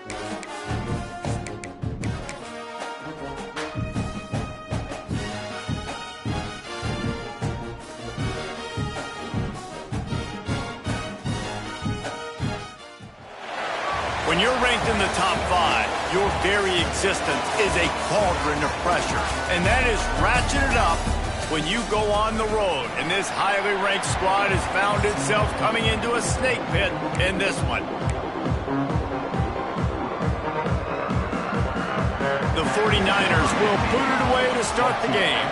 When you're ranked in the top 5, your very existence is a cauldron of pressure. And that is ratcheted up when you go on the road. And this highly ranked squad has found itself coming into a snake pit in this one. The 49ers will put it away to start the game.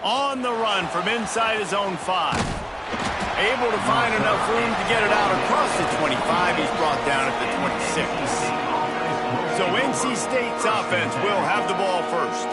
On the run from inside his own 5. Able to find enough room to get it out across the 25. He's brought down at the 26. So NC State's offense will have the ball first.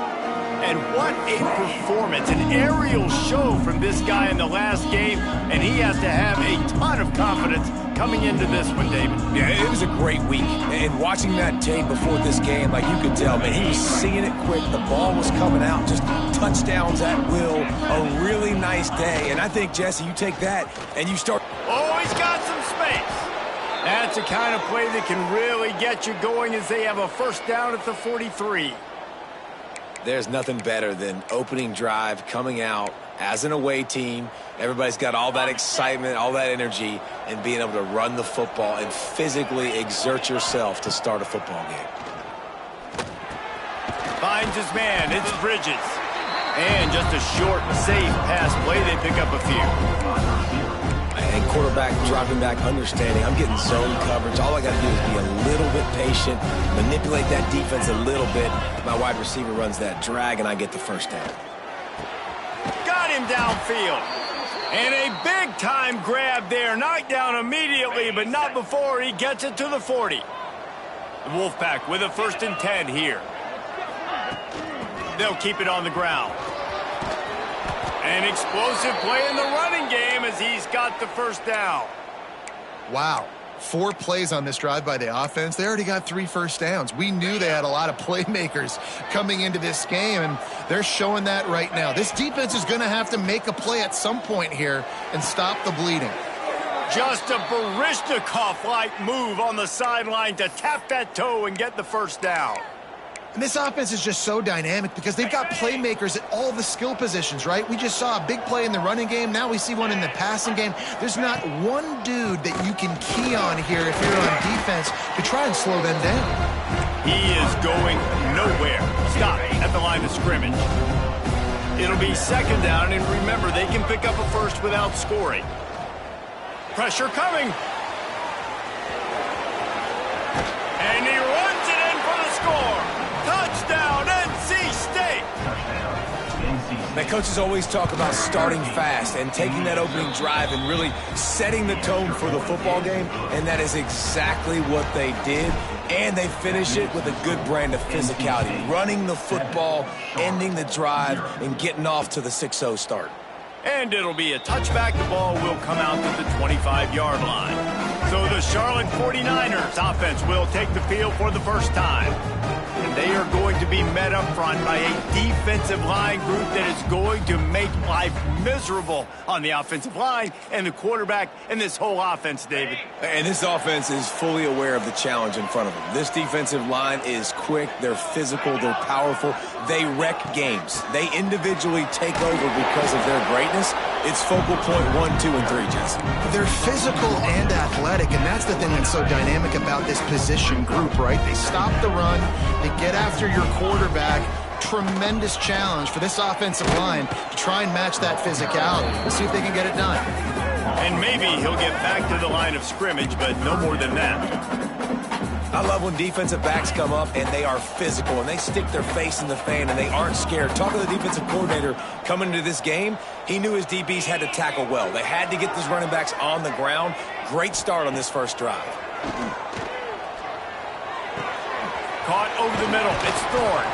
And what a performance, an aerial show from this guy in the last game. And he has to have a ton of confidence coming into this one, David. Yeah, it was a great week. And watching that tape before this game, like you could tell, man, he was seeing it quick. The ball was coming out, just touchdowns at will. A really nice day. And I think, Jesse, you take that and you start. Oh, he's got some space. That's the kind of play that can really get you going as they have a first down at the 43. There's nothing better than opening drive, coming out as an away team. Everybody's got all that excitement, all that energy, and being able to run the football and physically exert yourself to start a football game. Finds his man. It's Bridges. And just a short, safe pass play. They pick up a few. And quarterback dropping back, understanding I'm getting zone coverage. All I got to do is be a little bit patient, manipulate that defense a little bit. My wide receiver runs that drag, and I get the first down. Got him downfield. And a big-time grab there. Knocked down immediately, but not before he gets it to the 40. The Wolfpack with a 1st and 10 here. They'll keep it on the ground. An explosive play in the running game as he's got the first down. Wow. 4 plays on this drive by the offense. They already got 3 first downs. We knew they had a lot of playmakers coming into this game, and they're showing that right now. This defense is going to have to make a play at some point here and stop the bleeding. Just a Baryshnikov-like move on the sideline to tap that toe and get the first down. And this offense is just so dynamic because they've got playmakers at all the skill positions, right? We just saw a big play in the running game. Now we see one in the passing game. There's not one dude that you can key on here if you're on defense to try and slow them down. He is going nowhere. Stop at the line of scrimmage. It'll be 2nd down, and remember, they can pick up a first without scoring. Pressure coming. And he runs it in for the score. Touchdown, NC State! The coaches always talk about starting fast and taking that opening drive and really setting the tone for the football game, and that is exactly what they did. And they finish it with a good brand of physicality, running the football, ending the drive, and getting off to the 6-0 start. And it'll be a touchback. The ball will come out to the 25-yard line. So the Charlotte 49ers offense will take the field for the first time. And they are going to be met up front by a defensive line group that is going to make life miserable on the offensive line and the quarterback and this whole offense, David. And this offense is fully aware of the challenge in front of them. This defensive line is quick, they're physical, they're powerful. They wreck games. They individually take over because of their greatness. It's focal point 1, 2, and 3, Jesse. They're physical and athletic, and that's the thing that's so dynamic about this position group, right? They stop the run, they get after your quarterback. Tremendous challenge for this offensive line to try and match that physicality. We'll see if they can get it done. And maybe he'll get back to the line of scrimmage, but no more than that. I love when defensive backs come up and they are physical and they stick their face in the fan and they aren't scared. Talking to the defensive coordinator coming into this game, he knew his DBs had to tackle well. They had to get these running backs on the ground. Great start on this first drive. Caught over the middle. It's Thorne.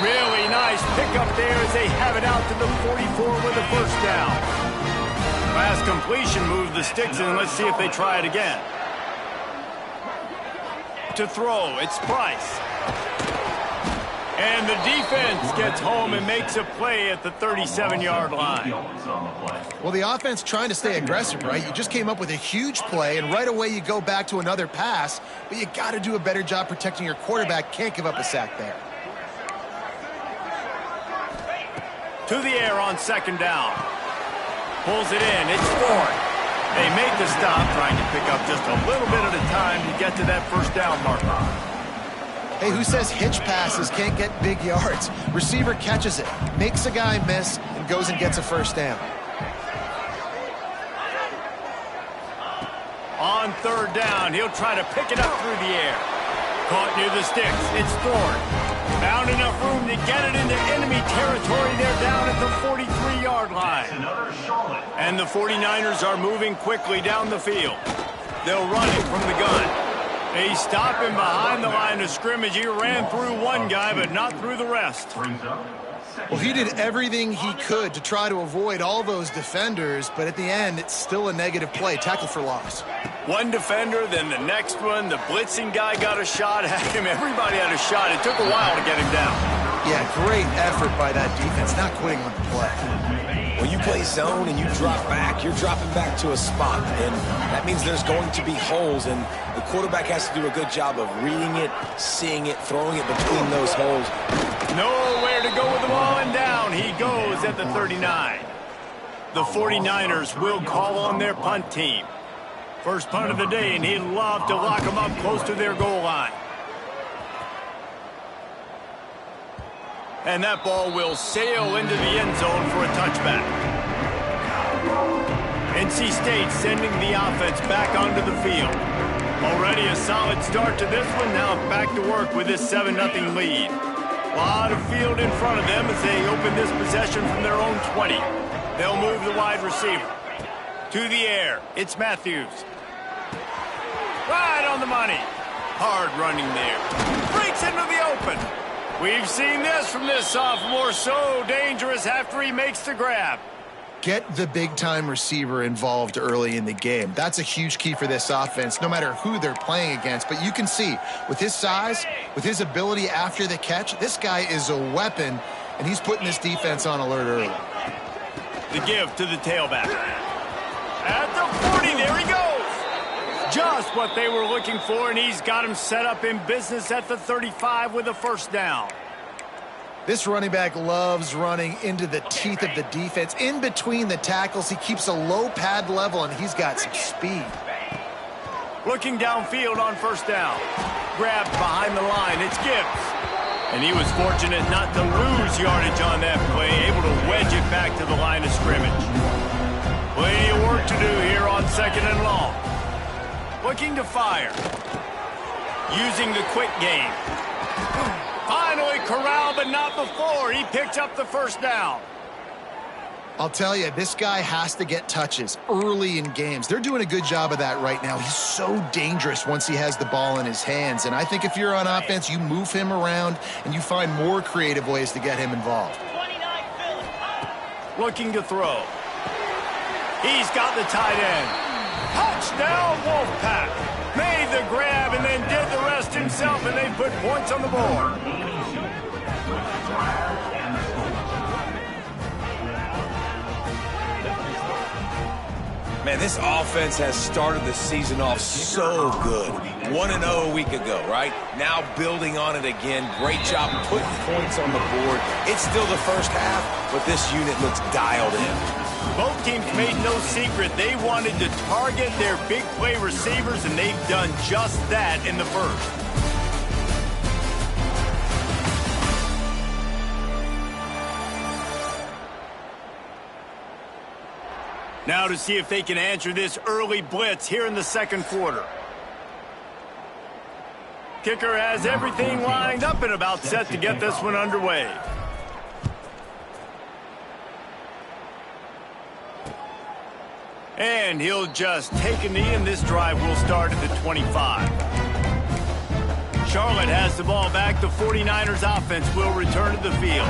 Really nice pickup there as they have it out to the 44 with a first down. Last completion moved the sticks in. Let's see if they try it again. To throw, it's Price. And the defense gets home and makes a play at the 37-yard line. Well, the offense trying to stay aggressive, right? You just came up with a huge play, and right away you go back to another pass, but you got to do a better job protecting your quarterback. Can't give up a sack there. To the air on second down. Pulls it in. It's Ford. They make the stop, trying to pick up just a little bit at a time to get to that first down marker. Hey, who says hitch passes can't get big yards? Receiver catches it, makes a guy miss, and goes and gets a first down. On third down, he'll try to pick it up through the air. Caught near the sticks. It's Ford. Found enough room to get it into enemy territory. They're down at the 43-yard line. And the 49ers are moving quickly down the field. They'll run it from the gun. They stop him behind the line of scrimmage. He ran through one guy, but not through the rest. Well, he did everything he could to try to avoid all those defenders, but at the end, it's still a negative play. Tackle for loss. One defender, then the next one. The blitzing guy got a shot at him. Everybody had a shot. It took a while to get him down. Yeah, great effort by that defense, not quitting on the play. When you play zone and you drop back, you're dropping back to a spot, and that means there's going to be holes, and the quarterback has to do a good job of reading it, seeing it, throwing it between those holes. Nowhere to go with the ball, and down he goes at the 39. The 49ers will call on their punt team. First punt of the day, and he'd love to lock them up close to their goal line. And that ball will sail into the end zone for a touchback. NC State sending the offense back onto the field. Already a solid start to this one. Now back to work with this 7-0 lead. A lot of field in front of them as they open this possession from their own 20. They'll move the wide receiver. To the air, it's Matthews. Right on the money. Hard running there. Breaks into the open. We've seen this from this sophomore, so dangerous after he makes the grab. Get the big-time receiver involved early in the game. That's a huge key for this offense, no matter who they're playing against. But you can see, with his size, with his ability after the catch, this guy is a weapon, and he's putting this defense on alert early. The give to the tailback. At the 40, there he goes. Just what they were looking for, and he's got him set up in business at the 35 with a first down. This running back loves running into the teeth of the defense. In between the tackles, he keeps a low pad level, and he's got some speed. Looking downfield on first down. Grabbed behind the line, it's Gibbs. And he was fortunate not to lose yardage on that play, able to wedge it back to the line of scrimmage. Plenty of work to do here on second and long. Looking to fire. Using the quick game. Finally corralled, but not before. He picked up the first down. I'll tell you, this guy has to get touches early in games. They're doing a good job of that right now. He's so dangerous once he has the ball in his hands. And I think if you're on offense, you move him around and you find more creative ways to get him involved. Looking to throw. He's got the tight end. Touchdown, Wolfpack. Made the grab and then did the rest himself, and they put points on the board. Man, this offense has started the season off so good. 1-0 a week ago, right? Now building on it again. Great job putting points on the board. It's still the first half, but this unit looks dialed in. Both teams made no secret they wanted to target their big play receivers, and they've done just that in the first. Now to see if they can answer this early blitz here in the second quarter. Kicker has everything lined up and about set to get this one underway. And he'll just take a knee, and this drive will start at the 25. Charlotte has the ball back. The 49ers offense will return to the field.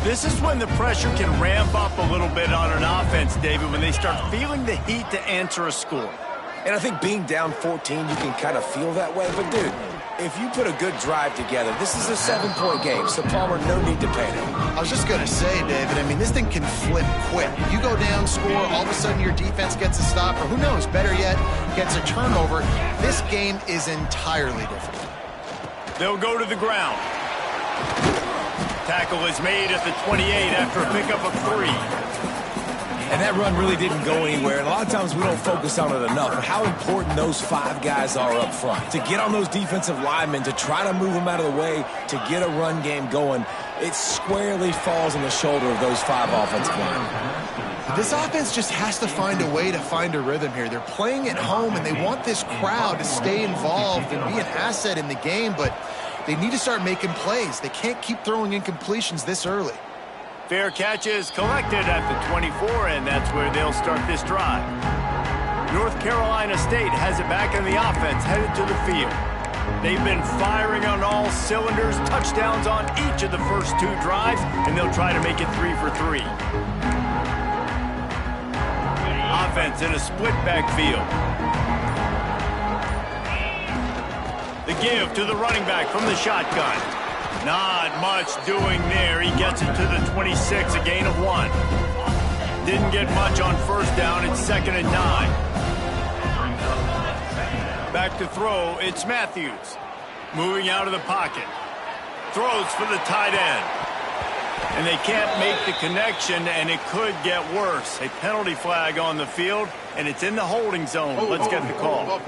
This is when the pressure can ramp up a little bit on an offense, David, when they start feeling the heat to answer a score. And I think being down 14, you can kind of feel that way. But, dude, if you put a good drive together, this is a 7-point game, so Palmer, no need to panic. I was just going to say, David, I mean, this thing can flip quick. You go down, score, all of a sudden your defense gets a stop, or who knows, better yet, gets a turnover. This game is entirely different. They'll go to the ground. Tackle is made at the 28 after a pickup of 3. And that run really didn't go anywhere. And a lot of times we don't focus on it enough. But how important those 5 guys are up front. To get on those defensive linemen, to try to move them out of the way, to get a run game going, it squarely falls on the shoulder of those 5 offensive linemen. This offense just has to find a way to find a rhythm here. They're playing at home, and they want this crowd to stay involved and be an asset in the game, but they need to start making plays. They can't keep throwing incompletions this early. Fair catch is collected at the 24, and that's where they'll start this drive. North Carolina State has it back in the offense, headed to the field. They've been firing on all cylinders, touchdowns on each of the first 2 drives, and they'll try to make it 3 for 3. Offense in a split backfield. The give to the running back from the shotgun. Not much doing there. He gets it to the 26, a gain of 1. Didn't get much on first down. It's 2nd and 9. Back to throw. It's Matthews. Moving out of the pocket. Throws for the tight end. And they can't make the connection, and it could get worse. A penalty flag on the field, and it's in the holding zone. Let's get the call.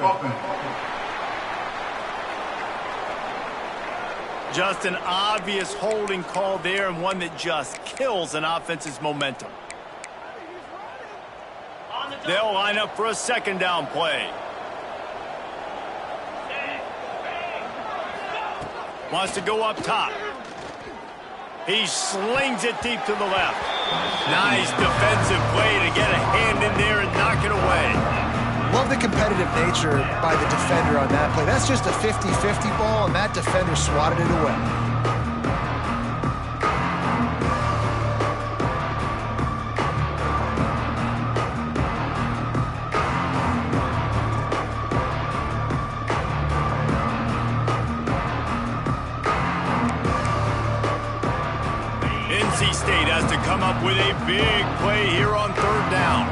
Just an obvious holding call there, and one that just kills an offense's momentum. They'll line up for a 2nd down play. Wants to go up top. He slings it deep to the left. Nice defensive play to get a hand in there and knock it away. Love the competitive nature by the defender on that play. That's just a 50-50 ball, and that defender swatted it away. NC State has to come up with a big play here on 3rd down.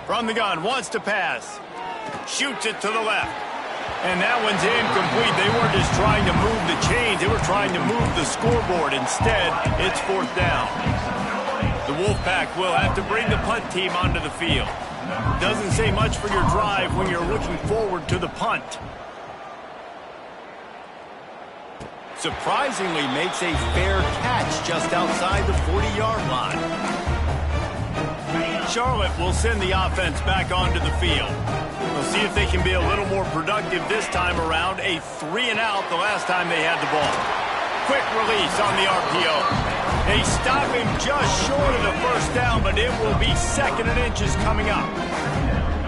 From the gun, wants to pass. Shoots it to the left. And that one's incomplete. They weren't just trying to move the chains. They were trying to move the scoreboard. Instead, it's 4th down. The Wolfpack will have to bring the punt team onto the field. Doesn't say much for your drive when you're looking forward to the punt. Surprisingly makes a fair catch just outside the 40-yard line. Charlotte will send the offense back onto the field. We'll see if they can be a little more productive this time around. A 3-and-out the last time they had the ball. Quick release on the RPO. They stop him just short of the 1st down, but it will be 2nd and inches coming up.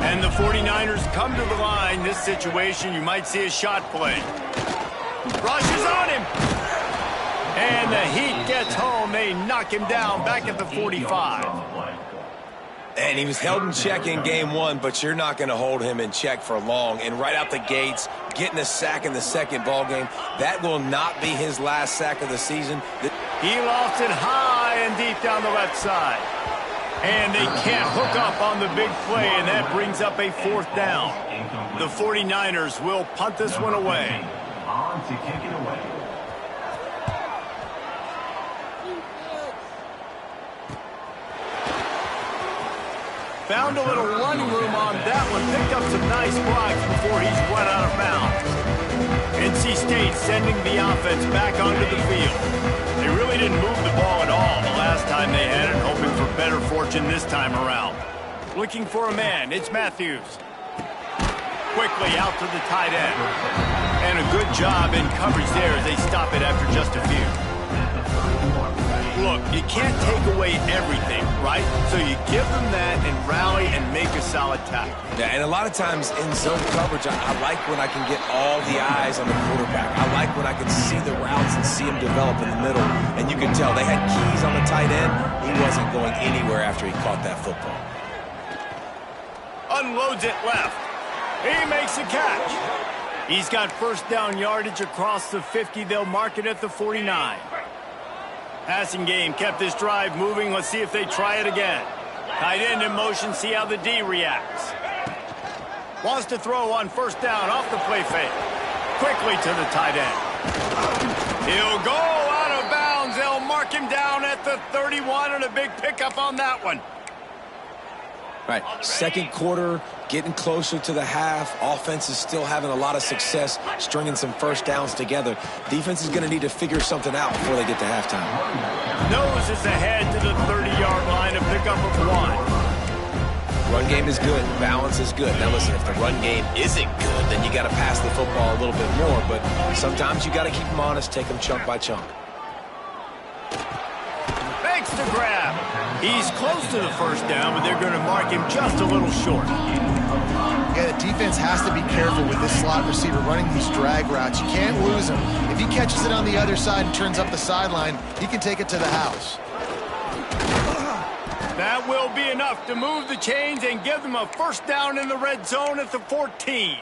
And the 49ers come to the line. This situation, you might see a shot play. Rushes on him. And the heat gets home. They knock him down back at the 45. And he was held in check in game 1, but you're not going to hold him in check for long. And right out the gates, getting a sack in the 2nd ball game, that will not be his last sack of the season. He lofts it high and deep down the left side. And they can't hook up on the big play, and that brings up a 4th down. The 49ers will punt this one away. On to kick it away. Found a little running room on that one. Picked up some nice blocks before he's run out of bounds. NC State sending the offense back onto the field. They really didn't move the ball at all the last time they had it, hoping for better fortune this time around. Looking for a man. It's Matthews. Quickly out to the tight end. And a good job in coverage there as they stop it after just a few. Look, you can't take away everything, right? So you give them that and rally and make a solid tackle. Yeah, and a lot of times in zone coverage, I like when I can get all the eyes on the quarterback. I like when I can see the routes and see him develop in the middle. And you can tell they had keys on the tight end. He wasn't going anywhere after he caught that football. unloads it left. He makes a catch. He's got first down yardage across the 50. They'll mark it at the 49. Passing game kept this drive moving. Let's see if they try it again. Tight end in motion, see how the D reacts. Wants to throw on first down off the play fake. Quickly to the tight end. He'll go out of bounds. They'll mark him down at the 31, and a big pickup on that one. Right, second quarter, getting closer to the half. Offense is still having a lot of success stringing some first downs together. Defense is going to need to figure something out before they get to halftime. Nose is ahead to the 30-yard line, a pickup of 1. Run game is good. Balance is good. Now listen, if the run game isn't good, then you got to pass the football a little bit more. But sometimes you got to keep them honest, take them chunk by chunk. Makes the grab. He's close to the first down, but they're going to mark him just a little short. Yeah, the defense has to be careful with this slot receiver running these drag routes. You can't lose him. If he catches it on the other side and turns up the sideline, he can take it to the house. That will be enough to move the chains and give them a first down in the red zone at the 14.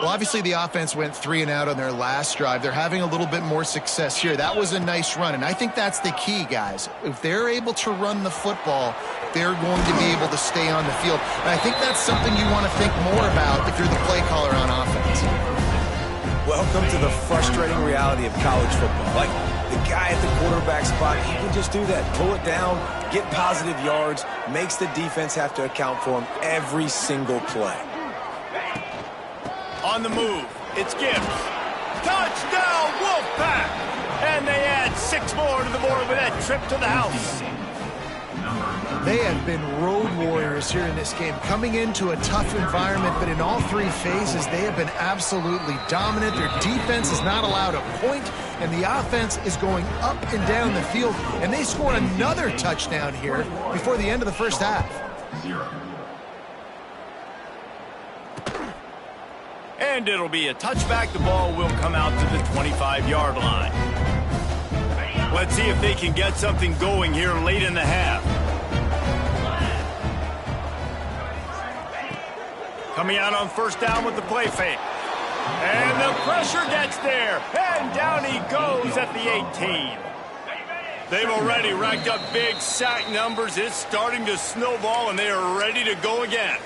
Well, obviously the offense went 3 and out on their last drive. They're having a little bit more success here. That was a nice run, and I think that's the key, guys. If they're able to run the football, they're going to be able to stay on the field. And I think that's something you want to think more about if you're the play caller on offense. Welcome to the frustrating reality of college football. Like, the guy at the quarterback spot, he can just do that. Pull it down, get positive yards, makes the defense have to account for him every single play. On the move, it's Gibbs. Touchdown, Wolfpack! And they add 6 more to the board with that trip to the house. They have been road warriors here in this game, coming into a tough environment, but in all 3 phases, they have been absolutely dominant. Their defense is not allowed a point, and the offense is going up and down the field, and they score another touchdown here before the end of the first half. And it'll be a touchback. The ball will come out to the 25-yard line. Let's see if they can get something going here late in the half. Coming out on first down with the play fake. And the pressure gets there. And down he goes at the 18. They've already racked up big sack numbers. It's starting to snowball, and they are ready to go again.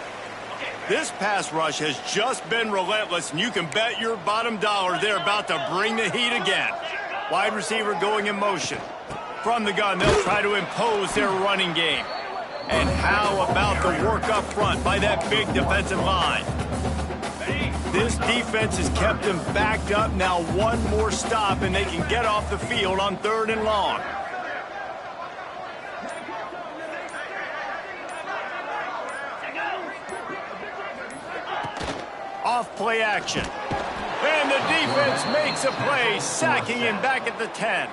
This pass rush has just been relentless, and you can bet your bottom dollar they're about to bring the heat again. Wide receiver going in motion. From the gun, they'll try to impose their running game. And how about the work up front by that big defensive line? This defense has kept them backed up. Now one more stop, and they can get off the field on 3rd and long. Off play action. And the defense makes a play, sacking him back at the 10.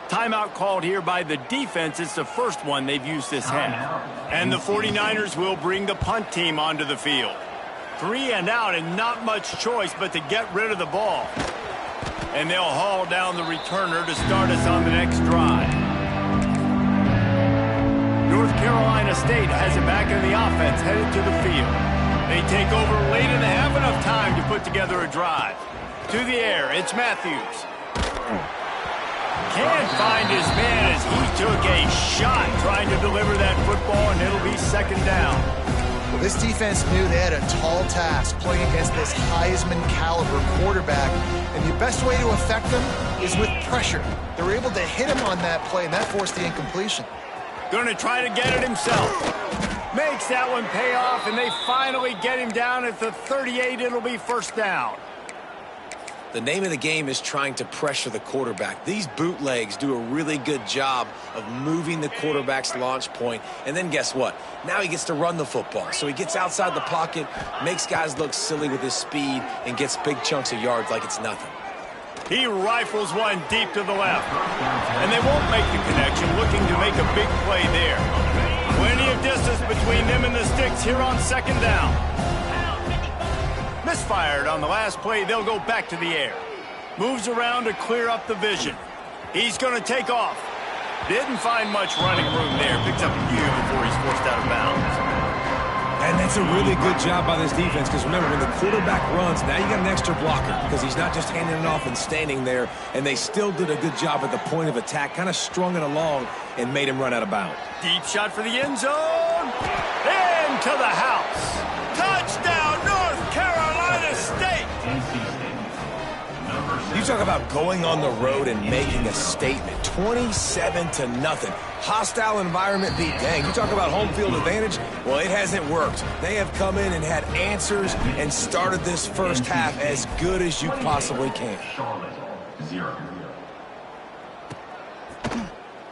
Timeout called here by the defense. It's the first one they've used this half. And the 49ers will bring the punt team onto the field. 3 and out, and not much choice but to get rid of the ball. And they'll haul down the returner to start us on the next drive. North Carolina State has it back in the offense, headed to the field. They take over late in the half, enough time to put together a drive. To the air, it's Matthews. Can't find his man as he took a shot trying to deliver that football, and it'll be 2nd down. Well, this defense knew they had a tall task playing against this Heisman caliber quarterback, and the best way to affect them is with pressure. They were able to hit him on that play, and that forced the incompletion. Going to try to get it himself. Makes that one pay off, and they finally get him down at the 38. It'll be 1st down. The name of the game is trying to pressure the quarterback. These bootlegs do a really good job of moving the quarterback's launch point. And then guess what? Now he gets to run the football. So he gets outside the pocket, makes guys look silly with his speed, and gets big chunks of yards like it's nothing. He rifles one deep to the left. And they won't make the connection, looking to make a big play there. Plenty of distance between them and the sticks here on 2nd down. Misfired on the last play. They'll go back to the air. Moves around to clear up the vision. He's going to take off. Didn't find much running room there. Picks up a few before he's forced out of bounds. And That's a really good job by this defense because, remember, when the quarterback runs, now you got an extra blocker because he's not just handing it off and standing there, and they still did a good job at the point of attack, kind of strung it along and made him run out of bounds. Deep shot for the end zone. Into the house. Touchdown, North Carolina State. You talk about going on the road and making a statement. 27-0. Hostile environment beat. Dang, you talk about home field advantage? Well, it hasn't worked. They have come in and had answers and started this first half as good as you possibly can.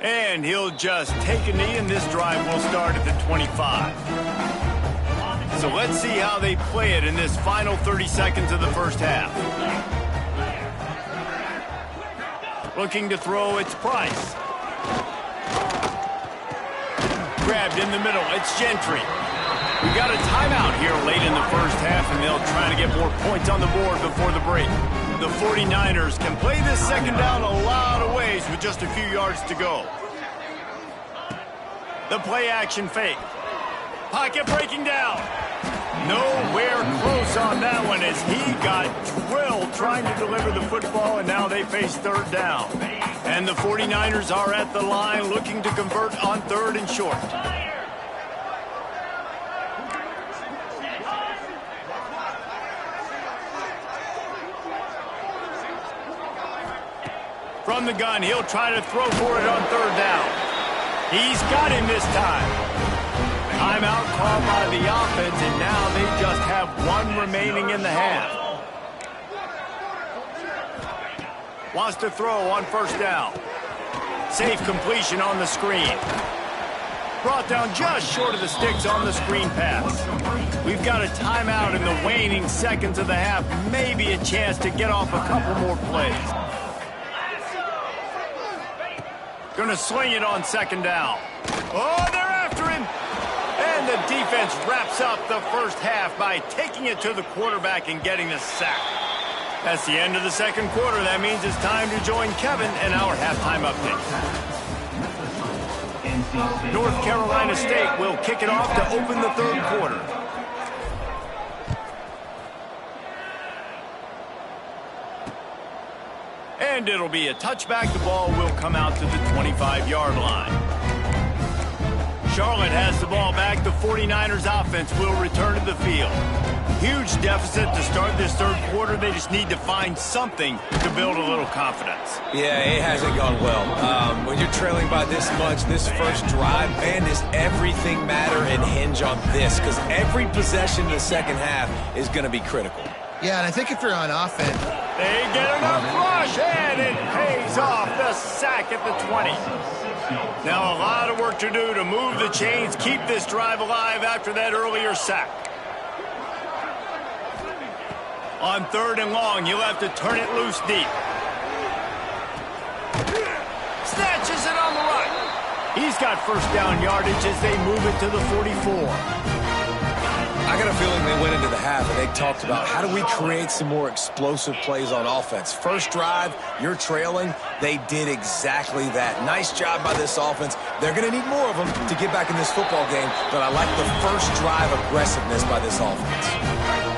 And he'll just take a knee, and this drive will start at the 25. So let's see how they play it in this final 30 seconds of the first half. Looking to throw, it's Price. Grabbed in the middle, it's Gentry. We got a timeout here late in the first half, and they'll try to get more points on the board before the break. The 49ers can play this second down a lot of ways with just a few yards to go. The play action fake. Pocket breaking down. Nowhere close on that one as he got drilled trying to deliver the football, and now they face third down. And the 49ers are at the line looking to convert on third and short. From the gun, he'll try to throw for it on third down. He's got him this time. Timeout called by the offense, and now they just have one remaining in the half. Wants to throw on first down. Safe completion on the screen. Brought down just short of the sticks on the screen pass. We've got a timeout in the waning seconds of the half. Maybe a chance to get off a couple more plays. Gonna sling it on second down. Oh, they're after him. And the defense wraps up the first half by taking it to the quarterback and getting the sack. That's the end of the second quarter. That means it's time to join Kevin in our halftime update. North Carolina State will kick it off to open the third quarter. And it'll be a touchback. The ball will come out to the 25-yard line. Charlotte has the ball back. The 49ers offense will return to the field. Huge deficit to start this third quarter. They just need to find something to build a little confidence. Yeah, it hasn't gone well. When you're trailing by this much, this first drive, man, does everything matter and hinge on this? Because every possession in the second half is going to be critical. Yeah, and I think if you're on offense, they get enough rush, and it pays off. The sack at the 20. Now a lot of work to do to move the chains, keep this drive alive after that earlier sack. On third and long, you'll have to turn it loose deep. Snatches it on the right. He's got first down yardage as they move it to the 44. I got a feeling they went into the half and they talked about how do we create some more explosive plays on offense. First drive, you're trailing. They did exactly that. Nice job by this offense. They're going to need more of them to get back in this football game, but I like the first drive aggressiveness by this offense.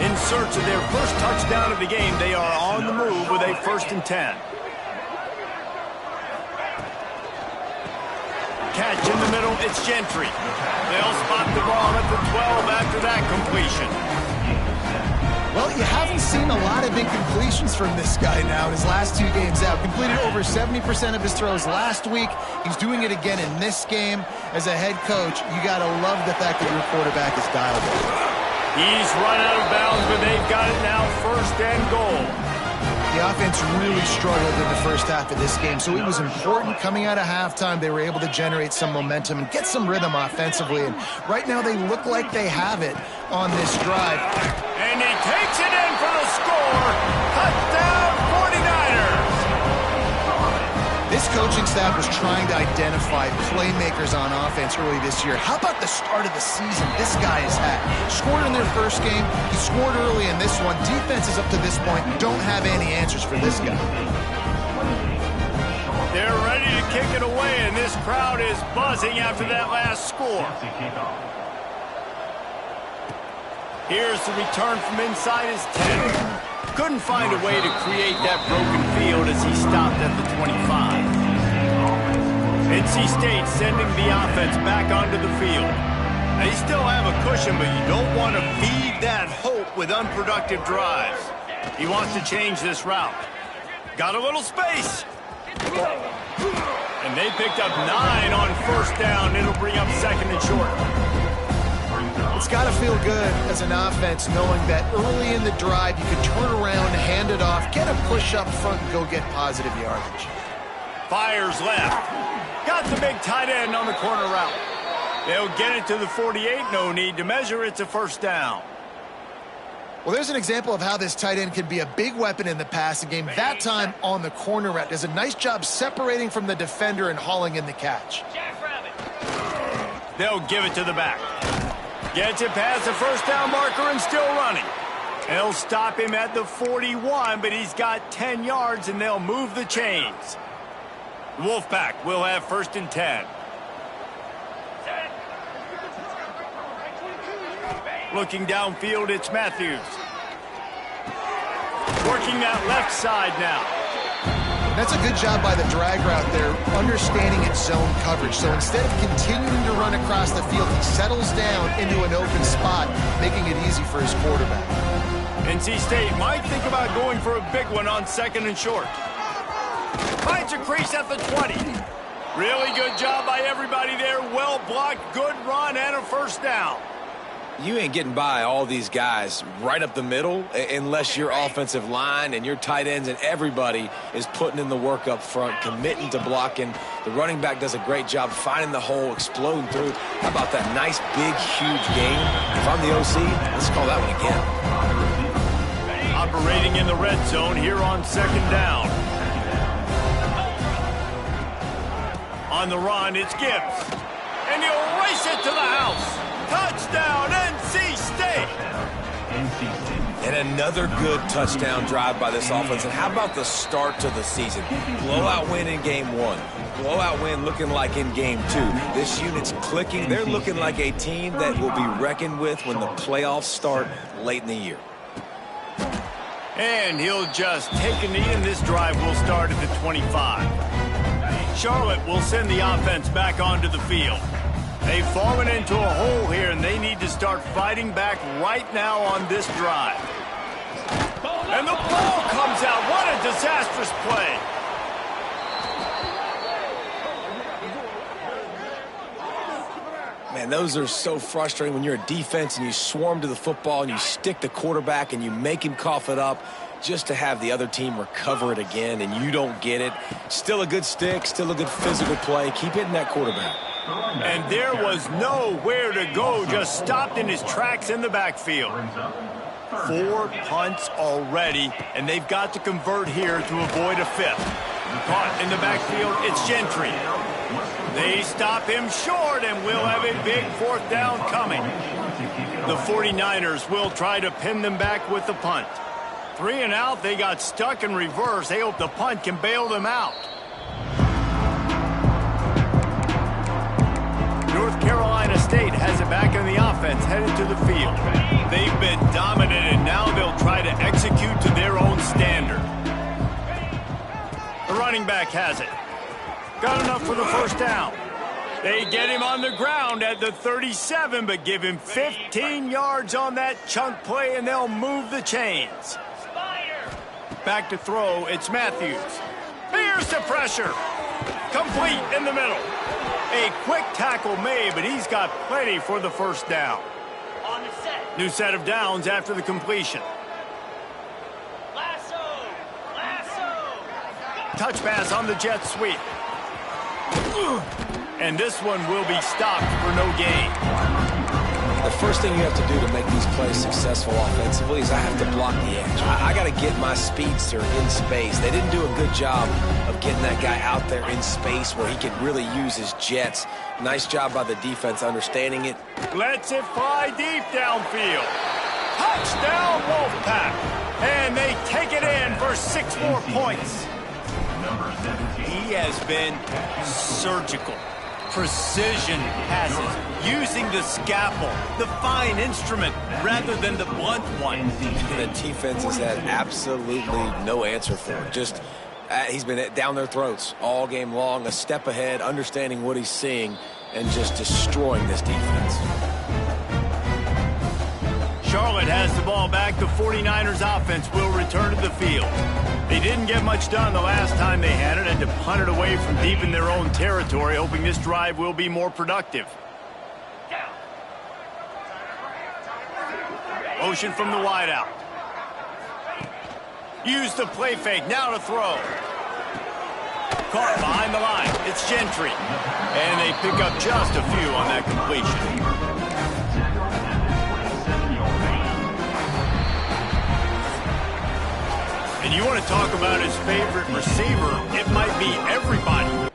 In search of their first touchdown of the game, they are on the move with a 1st and 10. Catch in the middle, it's Gentry. They'll spot the ball at the 12 after that completion. well, you haven't seen a lot of incompletions from this guy now in his last 2 games out. Completed over 70% of his throws last week. He's doing it again in this game. As a head coach, you got to love the fact that your quarterback is dialed in. He's run out of bounds, but they've got it now 1st and goal. The offense really struggled in the first half of this game, so it was important coming out of halftime. They were able to generate some momentum and get some rhythm offensively, and right now they look like they have it on this drive. And he takes it in for the score. Touchdown 49ers. This coaching staff was trying to identify playmakers on offense early this year. How about the start of the season this guy has had? Scored in their first game. He scored early in this one. Defenses up to this point don't have any answers for this guy. They're ready to kick it away, and this crowd is buzzing after that last score. Here's the return from inside his 10. Couldn't find a way to create that broken field as he stopped at the 25. NC State sending the offense back onto the field. They still have a cushion, but you don't want to feed that hope with unproductive drives. He wants to change this route. Got a little space. And they picked up 9 on first down. It'll bring up second and short. It's got to feel good as an offense knowing that early in the drive you can turn around, hand it off, get a push up front, and go get positive yardage. Fires left. Got the big tight end on the corner route. They'll get it to the 48. No need to measure. It's a first down. Well, there's an example of how this tight end can be a big weapon in the passing game. That time on the corner route. Does a nice job separating from the defender and hauling in the catch. They'll give it to the back. Gets it past the first down marker and still running. They'll stop him at the 41, but he's got 10 yards, and they'll move the chains. Wolfpack will have first and 10. Looking downfield, it's Matthews. Working that left side now. That's a good job by the drag route there, understanding its zone coverage. So instead of continuing to run across the field, he settles down into an open spot, making it easy for his quarterback. NC State might think about going for a big one on second and short. Finds a crease at the 20. Really good job by everybody there. Well blocked, good run, and a first down. You ain't getting by all these guys right up the middle unless your offensive line and your tight ends and everybody is putting in the work up front, committing to blocking. The running back does a great job finding the hole, exploding through. How about that nice, big, huge game? If I'm the OC, let's call that one again. Operating in the red zone here on second down. On the run, it's Gibbs. And he'll race it to the house. Touchdown, NC State! And another good touchdown drive by this offense. And how about the start to the season? Blowout win in game 1. Blowout win looking like in game 2. This unit's clicking. They're looking like a team that will be reckoned with when the playoffs start late in the year. And he'll just take a knee, and this drive will start at the 25. Charlotte will send the offense back onto the field. They've fallen into a hole here, and they need to start fighting back right now on this drive. And the ball comes out. What a disastrous play. Man, those are so frustrating when you're a defense and you swarm to the football and you stick the quarterback and you make him cough it up just to have the other team recover it again, and you don't get it. Still a good stick, still a good physical play. Keep hitting that quarterback. And there was nowhere to go, just stopped in his tracks in the backfield. 4 punts already, and they've got to convert here to avoid a 5th. Caught in the backfield, it's Gentry. They stop him short, and we'll have a big 4th down coming. The 49ers will try to pin them back with the punt. 3 and out, they got stuck in reverse. They hope the punt can bail them out. North Carolina State has it back in the offense, headed to the field. They've been dominant, and now they'll try to execute to their own standard. The running back has it. Got enough for the first down. They get him on the ground at the 37, but give him 15 yards on that chunk play, and they'll move the chains. Back to throw, it's Matthews. Here's the pressure. Complete in the middle. A quick tackle made, but he's got plenty for the first down. On the set. New set of downs after the completion. Lasso! Touch pass on the jet sweep. And this one will be stopped for no gain. The first thing you have to do to make these plays successful offensively is I have to block the edge. I got to get my speedster in space. They didn't do a good job of getting that guy out there in space where he could really use his jets. Nice job by the defense understanding it. Lets it fly deep downfield. Touchdown, Wolfpack. And they take it in for 6 more points. He has been surgical. precision passes, using the scalpel, the fine instrument, rather than the blunt one. The defense has had absolutely no answer for it. Just, he's been down their throats all game long, a step ahead, understanding what he's seeing, and just destroying this defense. Charlotte has the ball back. The 49ers offense will return to the field. They didn't get much done the last time they had it, and to punt it away from deep in their own territory, hoping this drive will be more productive. Motion from the wideout. Use the play fake. Now to throw. Caught behind the line. It's Gentry. And they pick up just a few on that completion. And you want to talk about his favorite receiver, it might be everybody.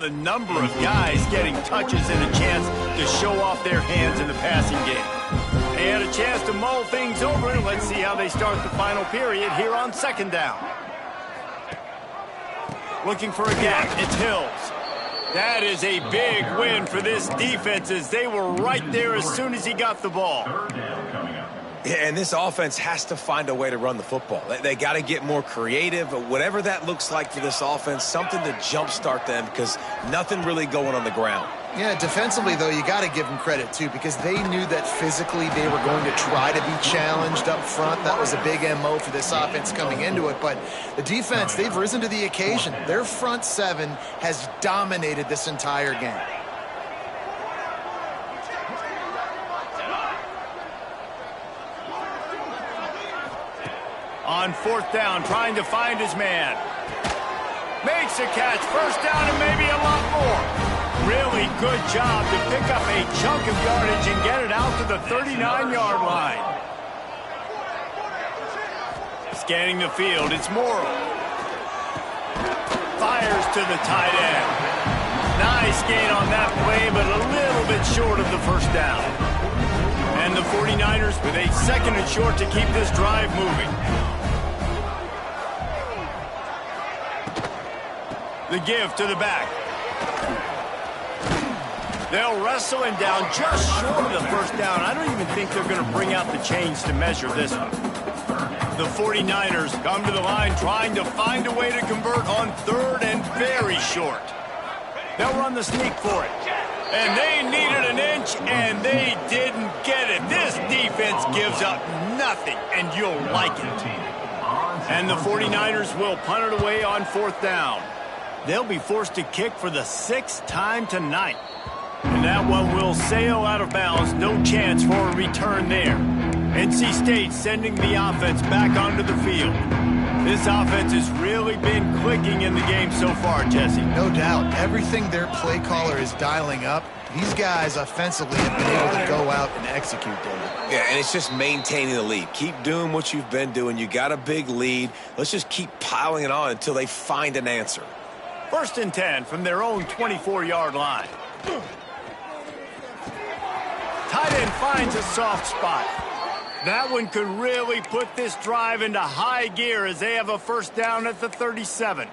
the number of guys getting touches and a chance to show off their hands in the passing game. They had a chance to mull things over, and let's see how they start the final period here on second down. Looking for a gap, it's Hills. That is a big win for this defense as they were right there as soon as he got the ball. Yeah, and this offense has to find a way to run the football. They got to get more creative, but whatever that looks like for this offense, something to jumpstart them because nothing really going on the ground. Yeah, defensively, though, you got to give them credit, too, because they knew that physically they were going to try to be challenged up front. That was a big MO for this offense coming into it. But the defense, they've risen to the occasion. Their front seven has dominated this entire game. On fourth down, trying to find his man. Makes a catch, first down and maybe a lot more. Really good job to pick up a chunk of yardage and get it out to the 39-yard line. Scanning the field, it's Morrow. Fires to the tight end. Nice gain on that play, but a little bit short of the first down. And the 49ers with a second and short to keep this drive moving. The give to the back. They'll wrestle him down just short of the first down. I don't even think they're going to bring out the chains to measure this one. The 49ers come to the line trying to find a way to convert on third and very short. They'll run the sneak for it. And they needed an inch, and they didn't get it. This defense gives up nothing, and you'll like it. And the 49ers will punt it away on fourth down. They'll be forced to kick for the 6th time tonight. And that one will sail out of bounds. No chance for a return there. NC State sending the offense back onto the field. This offense has really been clicking in the game so far, Jesse. No doubt. Everything their play caller is dialing up, these guys offensively have been able to go out and execute, David. Yeah, and it's just maintaining the lead. Keep doing what you've been doing. You got a big lead. Let's just keep piling it on until they find an answer. 1st and 10 from their own 24-yard line. Tight end finds a soft spot. That one could really put this drive into high gear as they have a first down at the 37.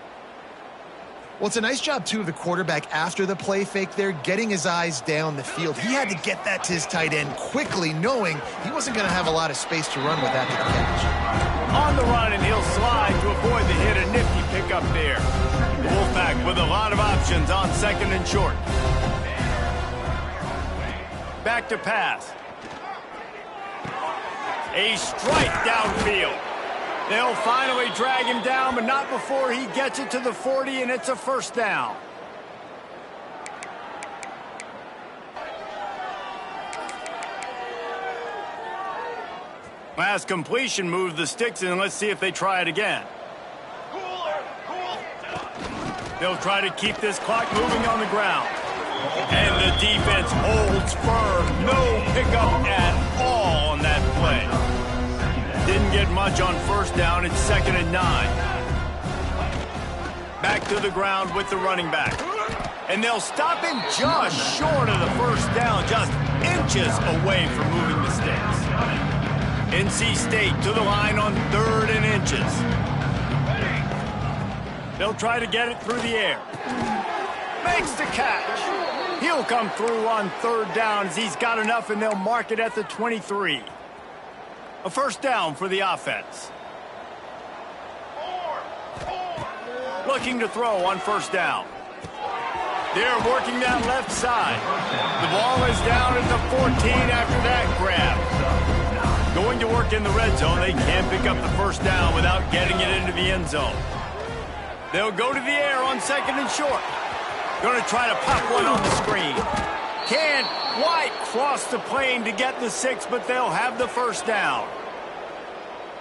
Well, it's a nice job, too, of the quarterback after the play fake there, getting his eyes down the field. He had to get that to his tight end quickly, knowing he wasn't going to have a lot of space to run with after the catch. On the run, and he'll slide to avoid the hit. A nifty pickup there. The Wolfpack with a lot of options on 2nd and short. Back to pass. A strike downfield. They'll finally drag him down, but not before he gets it to the 40, and it's a first down. Last completion moved the sticks, and let's see if they try it again. They'll try to keep this clock moving on the ground. And the defense holds firm. No pickup at all on that play. Didn't get much on first down. It's 2nd and 9. Back to the ground with the running back. And they'll stop him just short of the first down, just inches away from moving the sticks. NC State to the line on 3rd and inches. They'll try to get it through the air. Makes the catch. He'll come through on 3rd down as he's got enough, and they'll mark it at the 23. A first down for the offense. Looking to throw on first down. They're working that left side. The ball is down at the 14 after that grab. Going to work in the red zone. They can't pick up the first down without getting it into the end zone. They'll go to the air on 2nd and short. Going to try to pop one on the screen. Can't quite cross the plane to get the 6, but they'll have the first down.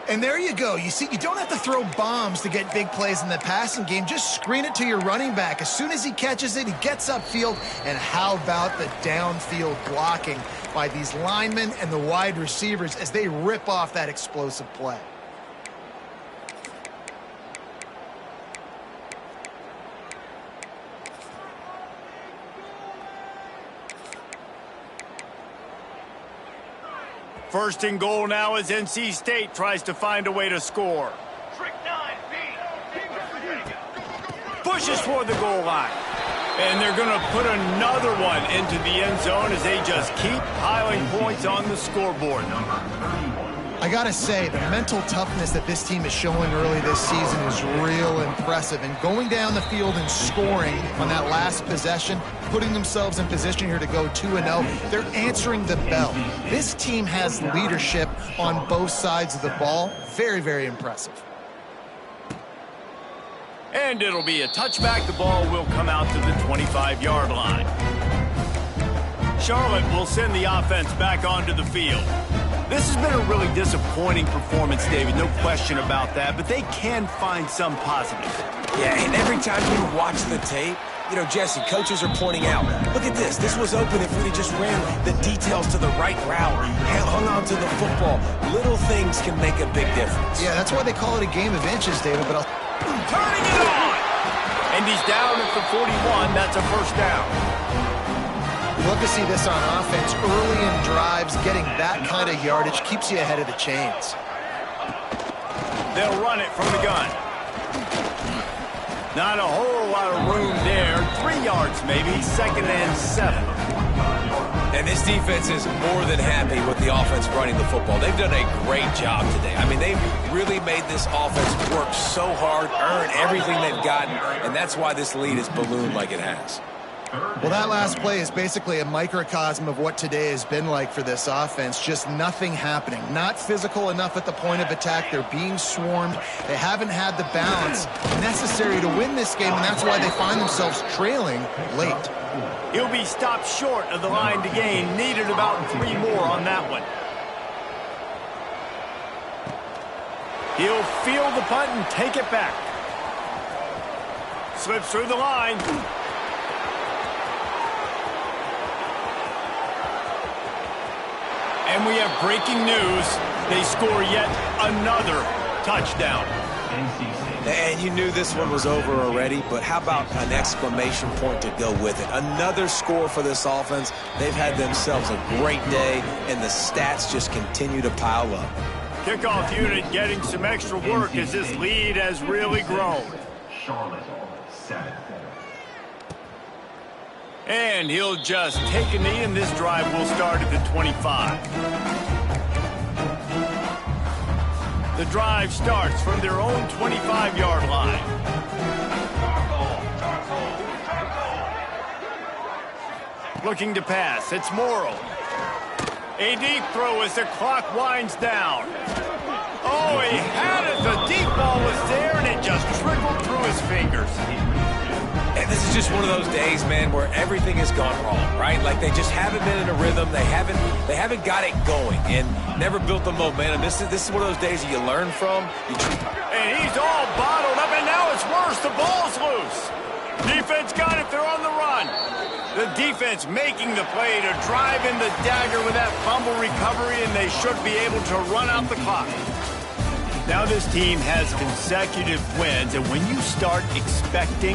And there you go. You see, you don't have to throw bombs to get big plays in the passing game. Just screen it to your running back. As soon as he catches it, he gets upfield. And how about the downfield blocking by these linemen and the wide receivers as they rip off that explosive play? First and goal now as NC State tries to find a way to score. Pushes toward the goal line. And they're going to put another one into the end zone as they just keep piling points on the scoreboard. I got to say, the mental toughness that this team is showing early this season is real impressive. And going down the field and scoring on that last possession, putting themselves in position here to go 2-0, they're answering the bell. This team has leadership on both sides of the ball. Very, very impressive. And it'll be a touchback. The ball will come out to the 25-yard line. Charlotte will send the offense back onto the field. This has been a really disappointing performance, David, no question about that, but they can find some positive. Yeah, and every time you watch the tape, you know, Jesse, coaches are pointing out, look at this. This was open if we just ran the details to the right route, hung on to the football. Little things can make a big difference. Yeah, that's why they call it a game of inches, David, but turning it on! And he's down at the 41. That's a first down. We love to see this on offense. Early in drives, getting that kind of yardage keeps you ahead of the chains. They'll run it from the gun. Not a whole lot of room there. 3 yards maybe, 2nd and 7. And this defense is more than happy with the offense running the football. They've done a great job today. I mean, they've really made this offense work so hard, earn everything they've gotten, and that's why this lead is ballooned like it has. Well, that last play is basically a microcosm of what today has been like for this offense. Just nothing happening. Not physical enough at the point of attack. They're being swarmed. They haven't had the balance necessary to win this game, and that's why they find themselves trailing late. He'll be stopped short of the line to gain. Needed about 3 more on that one. He'll field the punt and take it back. Slips through the line. And we have breaking news. They score yet another touchdown. And you knew this one was over already, but how about an exclamation point to go with it? Another score for this offense. They've had themselves a great day, and the stats just continue to pile up. Kickoff unit getting some extra work as this lead has really grown. Charlotte, 7. And he'll just take a knee, and this drive will start at the 25. The drive starts from their own 25-yard line. Looking to pass. It's Morrow. A deep throw as the clock winds down. Oh, he had it. The deep ball was there, and it just trickled through his fingers. And this is just one of those days, man, where everything has gone wrong, right? Like they just haven't been in a rhythm. They haven't got it going and never built the momentum. This is one of those days that you learn from. And he's all bottled up, and now it's worse. The ball's loose. Defense got it. They're on the run. The defense making the play to drive in the dagger with that fumble recovery, and they should be able to run out the clock. Now this team has consecutive wins, and when you start expecting